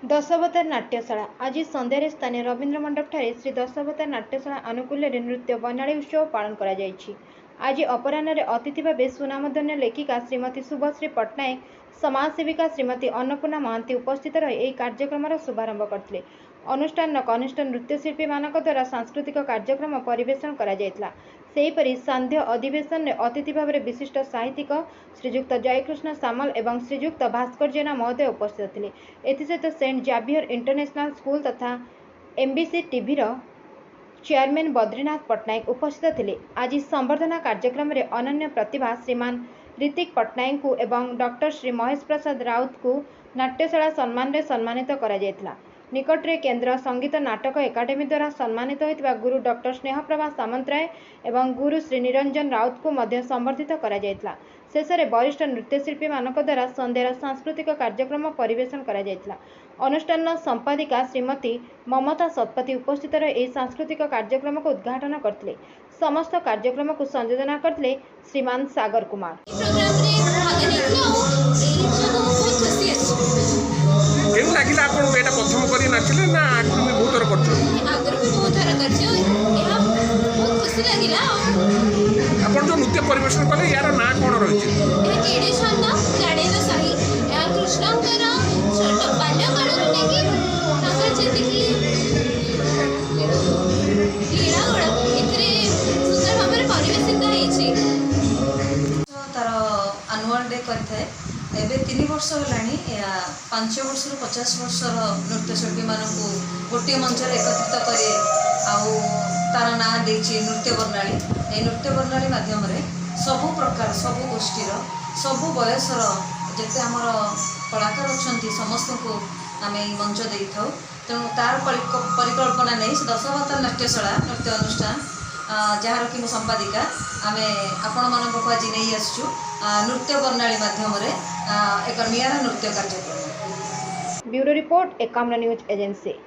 दशावतार नाट्यशाला आज संध्यारे स्थानीय रवींद्र मंडप ठारे श्री दशावतार नाट्यशाला अनुकूल नृत्य बनाड़ी उत्सव पालन करा जायछि। आज अपराह्न अतिथि भाव सुनामधन्य लेखिका श्रीमती शुभश्री पट्टनायक समाजसेविका श्रीमती अन्नपूर्णा महांती उपस्थित रही यह कार्यक्रम शुभारंभ करते। अनुष्ठान कनिष्ठ नृत्यशिल्पी मान द्वारा सांस्कृतिक कार्यक्रम परिवेषण करा जायतिला। सेहीपरि सांध्य अधिवेशन में अतिथि भाव विशिष्ट साहित्यिक श्रीजुक्त जयकृष्ण सामल एवं श्रीजुक्त भास्कर जेना महोदय उपस्थित थे। एसत सेंट जावियर इंटरनेशनल स्कूल तथा MBC TV chairman Badrinath Pattnaik उपस्थित थे। आज संबर्धना कार्यक्रम में अनन्य प्रतिभा श्रीमान ऋतिक पट्टनायक को एवं डॉक्टर श्री महेश प्रसाद राउत को नाट्यशाला सम्मान में सम्मानित करा जायतिला। निकटरे केंद्र संगीत नाटक एकाडेमी द्वारा सम्मानित होइतिबा गुरु डॉक्टर स्नेहप्रभा सामंतराय एवं गुरु श्री निरंजन राउत को मध्य संबर्धित करा जायतिला। शेषे वरिष्ठ नृत्यशिल्पी मानक द्वारा संध्यार सांस्कृतिक कार्यक्रम परिवेषण करा जायतिला। अनुष्ठान संपादिका श्रीमती ममता सतपथी उपस्थित रही सांस्कृतिक कार्यक्रम को उद्घाटन करते। समस्त कार्यक्रम को संयोजना करते श्रीमान सागर कुमार। लगिला आपन बेटा प्रथम करी नाचले ना आगु में बहुत थर करछ आगु भी बहुत थर करछ एहा बहुत खुशी लागिला। आपन जो नृत्य परिवेषण कले यार ना कोन रही छै ए केडे छंद गाडेलो साही या कृष्णकर छोट बाल्य काळରୁ नेकी ताकर जेतिकी लीला गड इतरे सुंदर भाबरे परिवेषित हेछि। तार एनुअल डे करथाय एबे 3 वर्ष होलानी 5 वर्ष रु 50 वर्ष नृत्यशिल्पी मानक गोटे मंच एकत्रित करे आउ तार ना देछि नृत्य बर्णाली। ए नृत्य बर्णाली माध्यम रे सबु प्रकार सबु गोष्ठीर सबु बयसर जेते हमर कलाकार अछंती समस्त को आमे मंच देई थाउ। तेणु तार परिकल्पना नहीं दशावतार नाट्यशाला नृत्य अनुष्ठान जार कि मु संपादिका आमे आपण मानक को आज नहीं आसछु नृत्य बर्णाली माध्यम रे एक नियारा नृत्य कार्यक्रम। Bureau report Ekamra news agency.